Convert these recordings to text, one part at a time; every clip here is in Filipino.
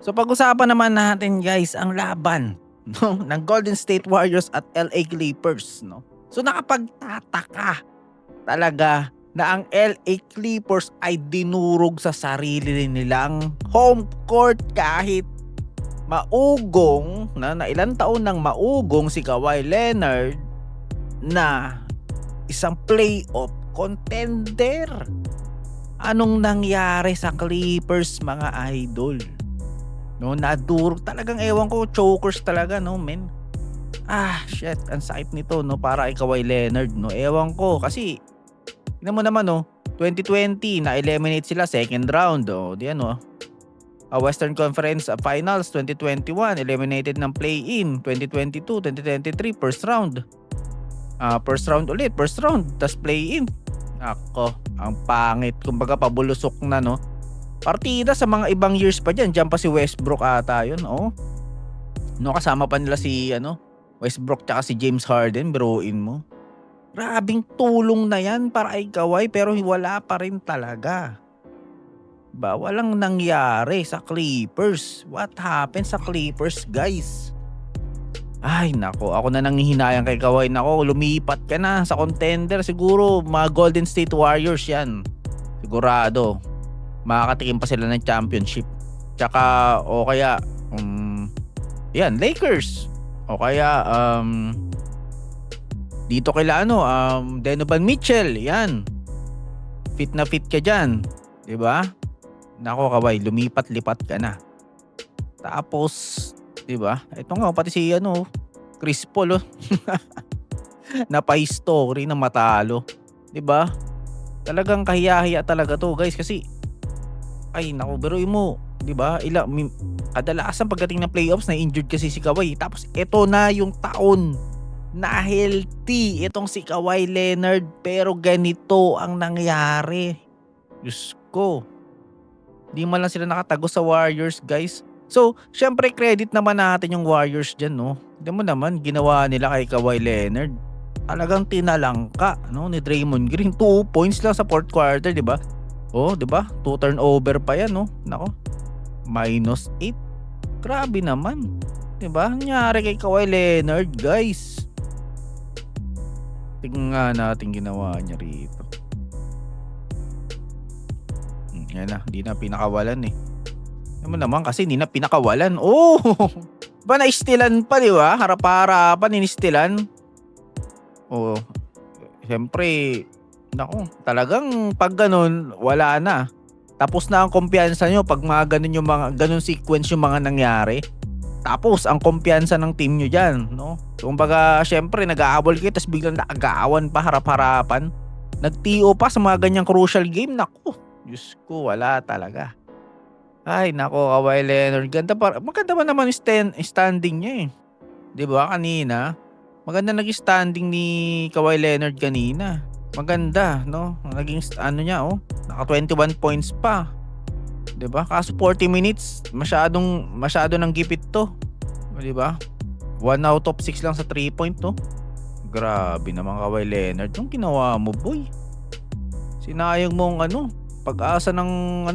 So pag-usapan naman natin guys ang laban no, ng Golden State Warriors at LA Clippers. No? So nakapagtataka talaga na ang LA Clippers ay dinurog sa sarili nilang home court kahit maugong na ilang taon nang maugong si Kawhi Leonard na isang playoff contender. Anong nangyari sa Clippers mga idol? No, nadurog talagang ewan ko, chokers talaga no, men. Shit, ang sakit nito no para kay Kawhi Leonard no. Ewan ko kasi tingnan mo naman no, 2020 na-eliminate sila second round oh, di ano. Western Conference Finals 2021 eliminated ng play-in, 2022, 2023 first round. First round ulit, first round, tas play-in. Ako, ang pangit. Kumbaga pabulusok na no. Partida sa mga ibang years pa diyan pa si Westbrook ata yun, oh. No, kasama pa nila si Westbrook tsaka si James Harden, biruin mo. Grabing tulong na yan para kay Kawhi pero wala pa rin talaga. Walang nangyari sa Clippers. What happened sa Clippers, guys? Ay nako, ako na nanghihinayang kay Kawhi. Nako, lumipat ka na sa contender. Siguro mga Golden State Warriors yan. Sigurado. Makakatikim pa sila ng championship. Tsaka o kaya yan, Lakers. O kaya dito kila Donovan Mitchell, yan. Fit na fit ka diyan, 'di ba? Nako Kawhi, lumipat-lipat ka na. Tapos, 'di ba? Ito nga pati si Chris Paul Napa-history na matalo, 'di ba? Talagang kahiya-hiya talaga 'to, guys, kasi ay nako, biruin mo, 'di ba? Kadalasan pagdating ng playoffs na injured kasi si Kawhi. Tapos ito na yung taon na healthy itong si Kawhi Leonard pero ganito ang nangyari. Diyos ko. Di man lang sila nakatagos sa Warriors, guys. So, syempre credit naman natin yung Warriors dyan, no? Hindi mo naman, ginawa nila kay Kawhi Leonard. Talagang tinalangka, no? Ni Draymond Green. 2 points lang sa fourth quarter, di ba? Oh, di ba? 2 turnover pa yan, no? Nako. -8. Grabe naman. Di ba? Nangyari kay Kawhi Leonard, guys. Tingnan nga natin ginawa niya rito. Yan na, hindi na pinakawalan eh. Naman naman kasi hindi na pinakawalan. Oh! Ba na-istilan pa, di ba? Harap-harapan, in-istilan. Oh, siyempre, nako, talagang pag ganun, wala na. Tapos na ang kumpiyansa nyo pag mga ganun yung mga ganun sequence yung mga nangyari. Tapos ang kumpiyansa ng team nyo dyan, no? Kumbaga, syempre, nag-aabol kayo tapos biglang nakagawan pa harap-harapan. Nag-TO pa sa mga ganyang crucial game. Naku, Diyos ko, wala talaga. Ay, nako, Kawhi Leonard. Maganda pa naman yung standing niya eh. 'Di ba kanina? Maganda naging standing ni Kawhi Leonard kanina. Maganda, no? Naging niya, naka 21 points pa. 'Di ba? Kaso 40 minutes, masyado nang gipit 'to. 'Di ba? 1 out of 6 lang sa 3-point, no? Grabe naman Kawhi Leonard. Yung ginawa mo, boy. Sinayang mong pag-asa ng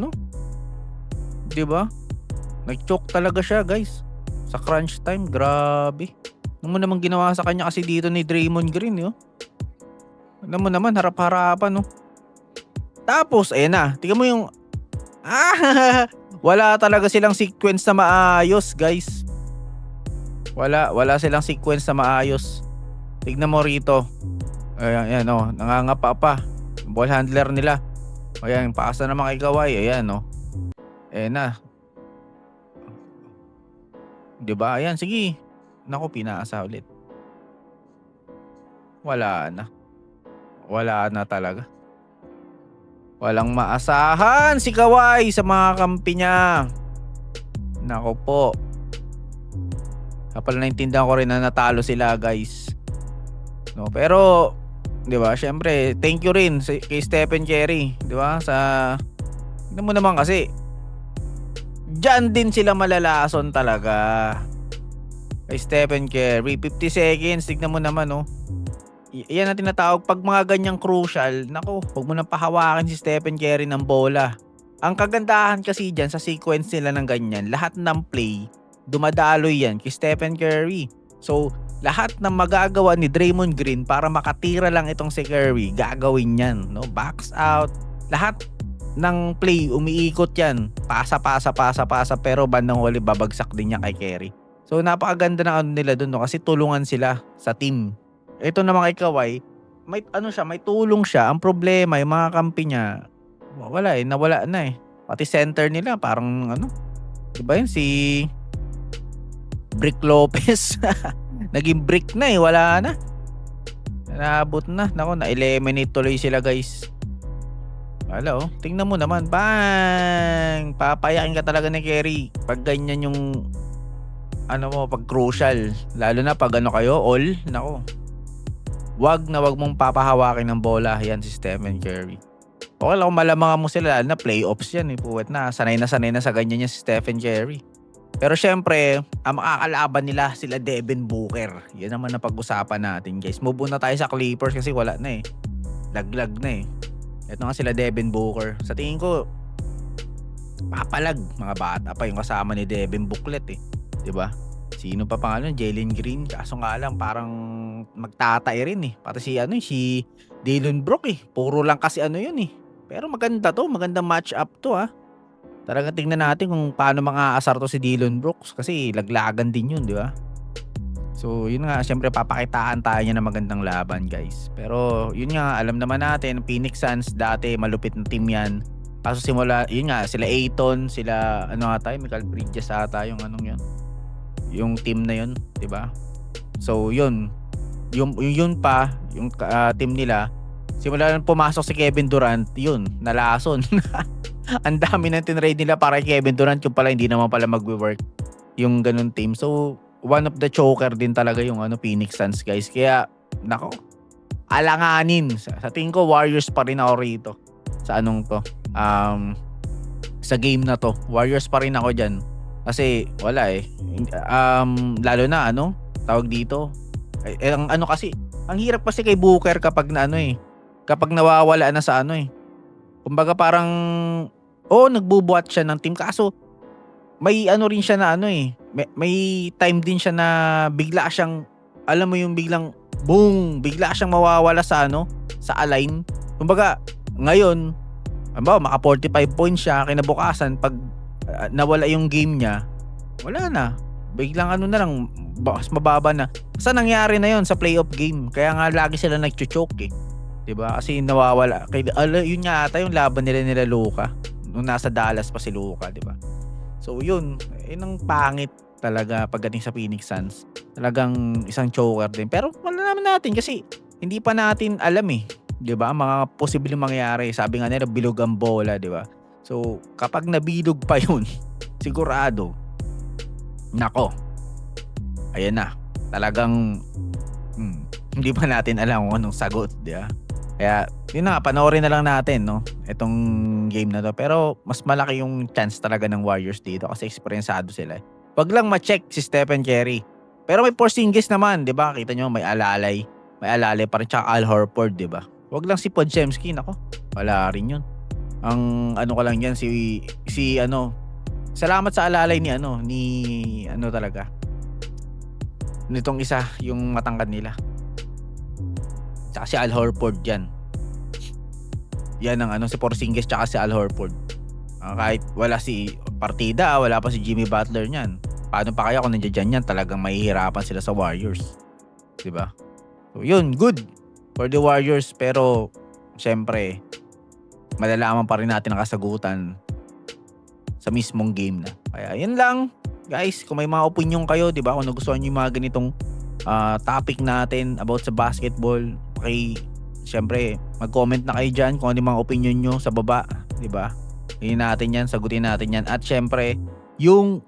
'di ba? Nag-choke talaga siya, guys. Sa crunch time, grabe. Ano mo naman ginawa sa kanya kasi dito ni Draymond Green, yo. Ano mo naman, harap-harapan, no? Tapos, ayan na. Tingnan mo yung wala talaga silang sequence na maayos, guys. Wala silang sequence na maayos. Tignan mo rito. Ayan, nangangapa pa. Ball handler nila. Ayan, paasa naman kay Kawhi. Ayan, ayan na. Diba? Ayan, sige. Naku, pinaasa ulit. Wala na talaga. Walang maasahan si Kawhi sa mga kampi niya. Naku po. Kapag naintindihan ko rin na natalo sila, guys. No, pero 'di ba? Syempre, thank you rin kay Stephen Curry, 'di ba? Tignan mo naman kasi diyan din sila malalason talaga. Kay Stephen Curry, 50 seconds, tignan mo naman, Yan ang tinatawag pag mga ganyang crucial. Nako, huwag mo nang pahawakan si Stephen Curry ng bola. Ang kagandahan kasi diyan sa sequence nila ng ganyan, lahat ng play dumadaloy yan kay Stephen Curry. So, lahat ng magagawa ni Draymond Green para makatira lang itong si Curry, gagawin yan, no? Backs out, lahat ng play umiikot yan. Pasa, pero bandang huli babagsak din niya kay Curry. So, napakaganda ng ano nila doon, no? Kasi tulungan sila sa team. Ito naman kay Kawhi, may ano siya, may tulong siya. Ang problema, yung mga kampi niya, wala nawala na eh. Pati center nila, parang ano, diba yun, si Brick Lopez. Naging brick na eh, wala na. Naabot na. Nako, na-eliminate tuloy sila guys. Wala oh. Tingnan mo naman. Bang! Papayakin ka talaga ni Kerry. Pag ganyan yung ano mo, pag crucial. Lalo na pag ano kayo, all. Nako. Wag mong papahawakin ng bola. Yan si Stephen Curry. Okay lang kung malamangan mo sila. Lalo na playoffs yan eh. Puwet na. Sanay na sa ganyan yan si Stephen Curry. Pero syempre, ang makakalaban nila sila Devin Booker. Yan naman ang pag-usapan natin guys. Move na tayo sa Clippers kasi wala na eh. Laglag na eh. Ito nga sila Devin Booker. Sa tingin ko, papalag. Mga bata pa yung kasama ni Devin Booklet eh. Diba? Sino pa pangalan? Jalen Green. Kaso nga lang parang magtatay rin eh. Pati si Dillon Brooke eh. Puro lang kasi ano yun eh. Pero maganda to. Magandang match up to ah. Talagang tingnan natin kung paano mga-aasar to si Dillon Brooks kasi laglagan din yun, di ba? So, yun nga, syempre papakitaan tayo niya ng magandang laban, guys. Pero, yun nga, alam naman natin, Phoenix Suns dati malupit na team yan. Kaso simula, yun nga, sila Ayton, sila, ano nga tayo, Michael Bridges ata yung anong yun. Yung team na yun, di ba? So, yun pa, yung team nila, simula nang pumasok si Kevin Durant, yun, nalason. Ang dami nang tinrade nila para kay Kevin Durant yung pala hindi naman pala magwo-work yung ganun team. So, one of the choker din talaga yung Phoenix Suns guys. Kaya, nako, alanganin. Sa tingin ko, Warriors pa rin ako rito. Sa anong to? Sa game na to. Warriors pa rin ako dyan. Kasi, wala eh. Lalo na, tawag dito. Ang kasi, ang hirap kasi kay Booker kapag kapag nawawala na sa kumbaga parang nagbubuhat siya ng team kaso may rin siya na may time din siya na bigla siyang alam mo yung biglang boom, bigla siyang mawawala sa sa align. Kumbaga ngayon, maka 45 points siya kinabukasan pag nawala yung game niya, wala na. Biglang na lang mas mababa na. Sa nangyari na yon sa playoff game. Kaya nga lagi sila nagcho-choke eh. 'Di ba? Kasi nawawala. Yun nga ata yung laban nila Luka nung nasa Dallas pa si Luka, 'di ba? So yun, ang pangit talaga pagdating sa Phoenix Suns. Talagang isang choker din. Pero wala naman natin kasi hindi pa natin alam eh, 'di ba? Mga posibleng mangyari. Sabi nga nila bilog ang bola, 'di ba? So kapag nabilog pa yun, sigurado. Nako. Ayan na. Talagang hindi pa natin alam kung anong sagot, 'di ba? Kaya, yun na, panoorin na lang natin, itong game na to. Pero, mas malaki yung chance talaga ng Warriors dito kasi eksperyensado sila. Wag lang ma-check si Stephen Curry. Pero may Porzingis naman, di ba? Kita nyo, may alalay pa rin, tsaka Al Horford, di ba? Wag lang si Podziemski, nako. Wala rin yun. Ang ko lang yan, salamat sa alalay ni talaga. Nitong isa, yung matangkad nila. Tsaka si Al Horford yan. Yan ang si Porzingis tsaka si Al Horford. Kahit wala si partida, wala pa si Jimmy Butler niyan. Paano pa kaya kung nandiyan yan, talagang mahihirapan sila sa Warriors. 'Di ba? So yun, good for the Warriors pero syempre malalaman pa rin natin ang kasagutan sa mismong game na. Kaya yun lang, guys, kung may mga opinion kayo, 'di ba? Kung nagustuhan niyo yung mga ganitong topic natin about sa basketball, okay, syempre mag-comment na kayo dyan kung ano yung mga opinion nyo sa baba, di ba? Hingin natin yan, sagutin natin yan. At syempre yung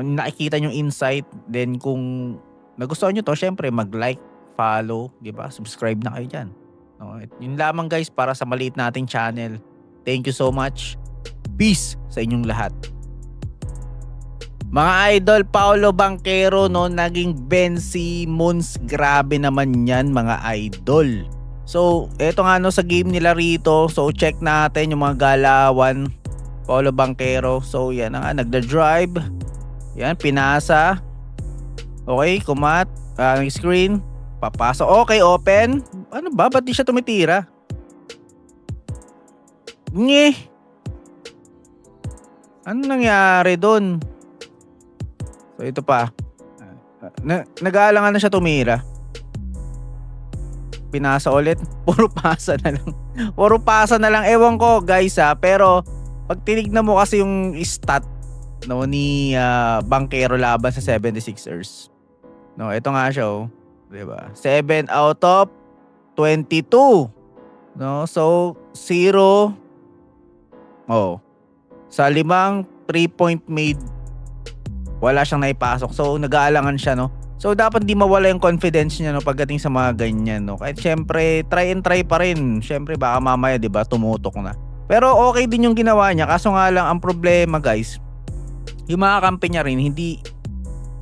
nakikita nyo insight, then kung nagustuhan nyo to, syempre mag-like, follow, di ba? Subscribe na kayo dyan. Yun lamang guys para sa maliit nating channel. Thank you so much. Peace sa inyong lahat. Mga idol, Paolo Banchero naging Ben Simmons. Grabe naman yan mga idol. So, eto nga no sa game nila rito. So, check natin yung mga galawan. Paolo Banchero. So, yan na nga. Nagda-drive. Yan, pinasa. Okay, kumat. Screen. Papasok. Okay, open. Ano ba? Ba't di siya tumitira? Nye. Ano nangyari doon? So, ito pa. Nag-aalangan na siya tumira. Pinasa ulit. Puro pasa na lang. Puro pasa na lang. Ewan ko guys pero pag tinignan mo kasi yung stat no, ni Banchero laban sa 76ers. No, ito nga siya oh. Diba? 7 out of 22. No, so 0. Oh. Sa 5 3-point made, wala siyang naipasok. So nag-aalangan siya no. So dapat di mawala yung confidence niya no pagdating sa mga ganyan no. Kahit syempre try and try pa rin. Syempre baka mamaya 'di ba tumutok na. Pero okay din yung ginawa niya. Kaso nga lang ang problema guys, yung mga kampi niya rin hindi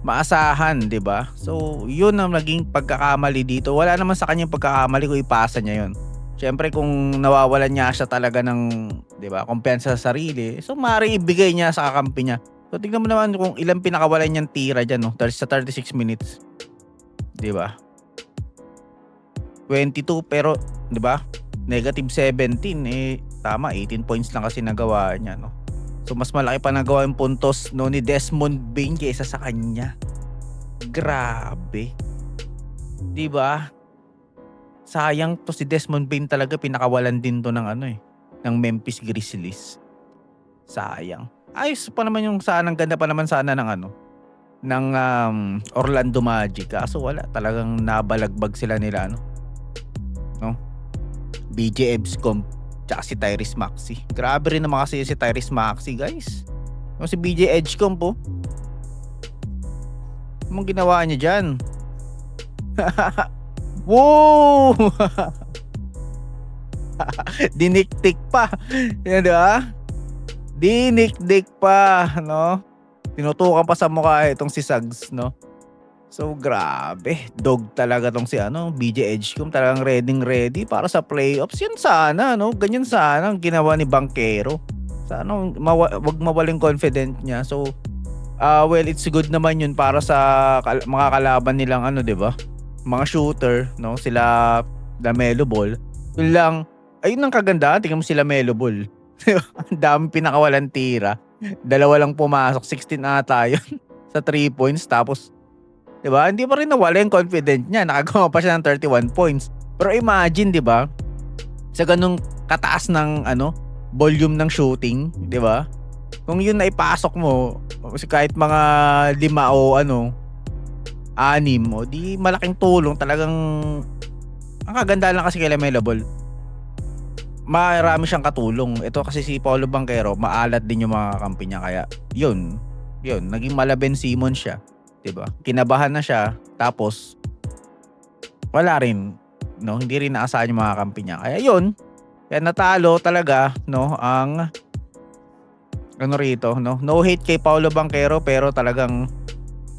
maasahan, 'di ba? So yun ang naging pagkakamali dito. Wala naman sa kanya yung pagkakamali kung ipasa niya yun. Syempre kung nawawalan niya siya talaga ng 'di ba, kumpiyansa sa sarili, so maaari ibigay niya sa kakampi niya. So tingnan mo naman kung ilang pinakawalan niyang tira diyan no, sa 36 minutes. 'Di ba? 22 pero 'di ba? Negative 17 tama 18 points lang kasi nagawa niya no. So mas malaki pa nagawa yung puntos no ni Desmond Bane kaysa sa kanya. Grabe. 'Di ba? Sayang to si Desmond Bane talaga, pinakawalan din to ng ng Memphis Grizzlies. Sayang. Ayos pa naman yung sana, ang ganda pa naman sana ng ng Orlando Magic. Kaso wala, talagang nabalagbag sila nila no? BJ Ebscom tsaka si Tyrese Maxey. Grabe rin naman kasi si Tyrese Maxey, guys. Yung si BJ Edgecomb po. Anong ginawa niya dyan? Wow! Diniktik pa. Yan, di ba? Dinikdik pa, no? Tinutukan pa sa mukha itong si Suggs, no? So, grabe. Dog talaga tong si BJ Edgecomb. Talagang ready para sa playoffs. Yan sana, no? Ganyan sana ang ginawa ni Banchero. Sana wag mawaling confident niya. So, well, it's good naman yun para sa mga kalaban nilang di ba? Mga shooter, no? Sila LaMelo Ball. Yun lang. Ayun ang kagandahan. Tingnan mo sila LaMelo Ball. Ang dami pinakawalan tira. 2 lang pumasok. 16 ata yun. Sa 3 points. Tapos, diba? Hindi pa rin nawala yung confident niya. Nakagawa pa siya ng 31 points. Pero imagine, diba? Sa ganung kataas ng, volume ng shooting. Diba? Kung yun na ipasok mo, kahit mga 5 o 6, o di malaking tulong. Talagang, ang kaganda lang kasi kay LaMelo Ball, marami siyang katulong. Ito kasi si Paolo Banchero, maalat din yung mga kampi niya. Kaya, yun, naging mala Ben Simmons siya. Diba? Kinabahan na siya. Tapos, wala rin. No? Hindi rin naasahan yung mga kampi niya. Kaya yun. Kaya natalo talaga, no? Ang, rito, no? No hate kay Paolo Banchero, pero talagang,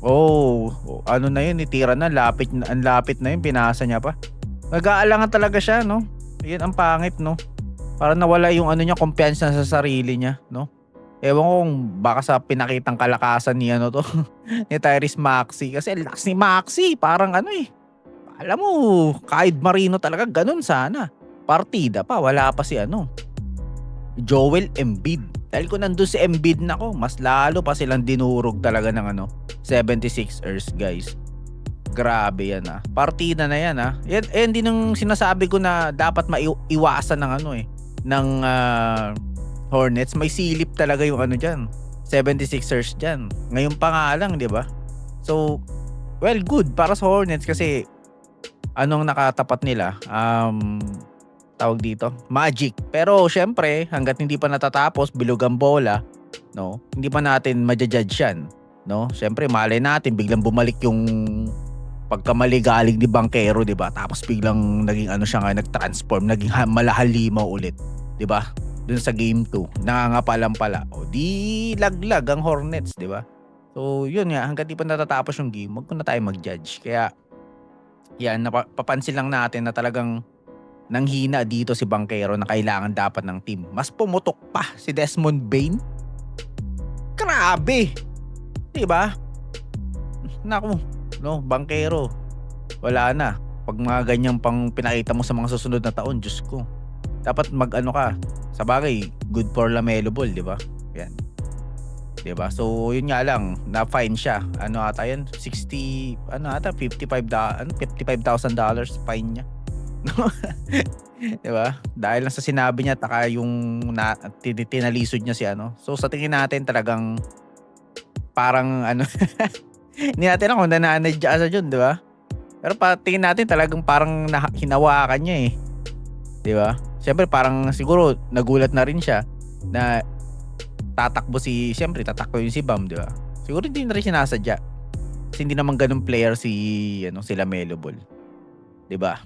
na yun, itira na, ang lapit na yun, pinasa niya pa. Nag-aalangan talaga siya, no? Yan ang pangit, no? Para nawala yung niya, kumpiyansa sa sarili niya, no? Ewan ko kung baka sa pinakitang kalakasan ni ni Tyrese Maxey. Kasi lakas ni Maxey, parang alam mo, Kyle Marino talaga, ganun sana. Partida pa, wala pa si Joel Embiid. Dahil kung nandun si Embiid mas lalo pa silang dinurog talaga ng 76ers, guys. Grabe yan Partida na yan Yan din ang sinasabi ko na dapat maiwasan ng ng Hornets. May silip talaga yung dyan, 76ers dyan. Ngayon pa nga lang, di ba? So, well, good para sa Hornets kasi anong nakatapat nila? Tawag dito, Magic. Pero syempre, hanggat hindi pa natatapos, bilog ang bola, no? Hindi pa natin ma-judge yan, no? Syempre, malay natin biglang bumalik yung pagkamali-galing ni Banchero, 'di ba? Tapos biglang naging nag-transform, naging malahalimaw ulit, 'di ba? Doon sa game 2, nangangapalan pala. O di laglag ang Hornets, 'di ba? So, yun nga, hangga't di pa natatapos yung game, wag na tayo mag-judge. Kaya yan, napapansin lang natin na talagang nanghina dito si Banchero na kailangan dapat ng team. Mas pumutok pa si Desmond Bane. Grabe. 'Di ba? Naku, no, Banchero. Wala na. Pag mga ganyan pang pinakita mo sa mga susunod na taon, Diyos ko. Dapat mag-ano ka. Sa bagay, good for Lamelo Ball, 'di ba? Yan. 'Di ba? So, yun nga lang, na-fine siya. Ano ata 'yan? 60, ano ata, $55,000 fine niya. 'Di ba? Dahil lang sa sinabi niya taka yung tinalisod niya si ano. So sa tingin natin talagang parang ano hindi natin alam kung nananadya sa yun, 'di ba? Pero tingin natin talagang parang hinawakan niya eh. 'Di ba? Siyempre parang siguro nagulat na rin siya na tatakbo yung si Bam, 'di ba? Siguro hindi na rin sinasadya. Kasi hindi naman ganun player si Lamelo Ball. 'Di ba?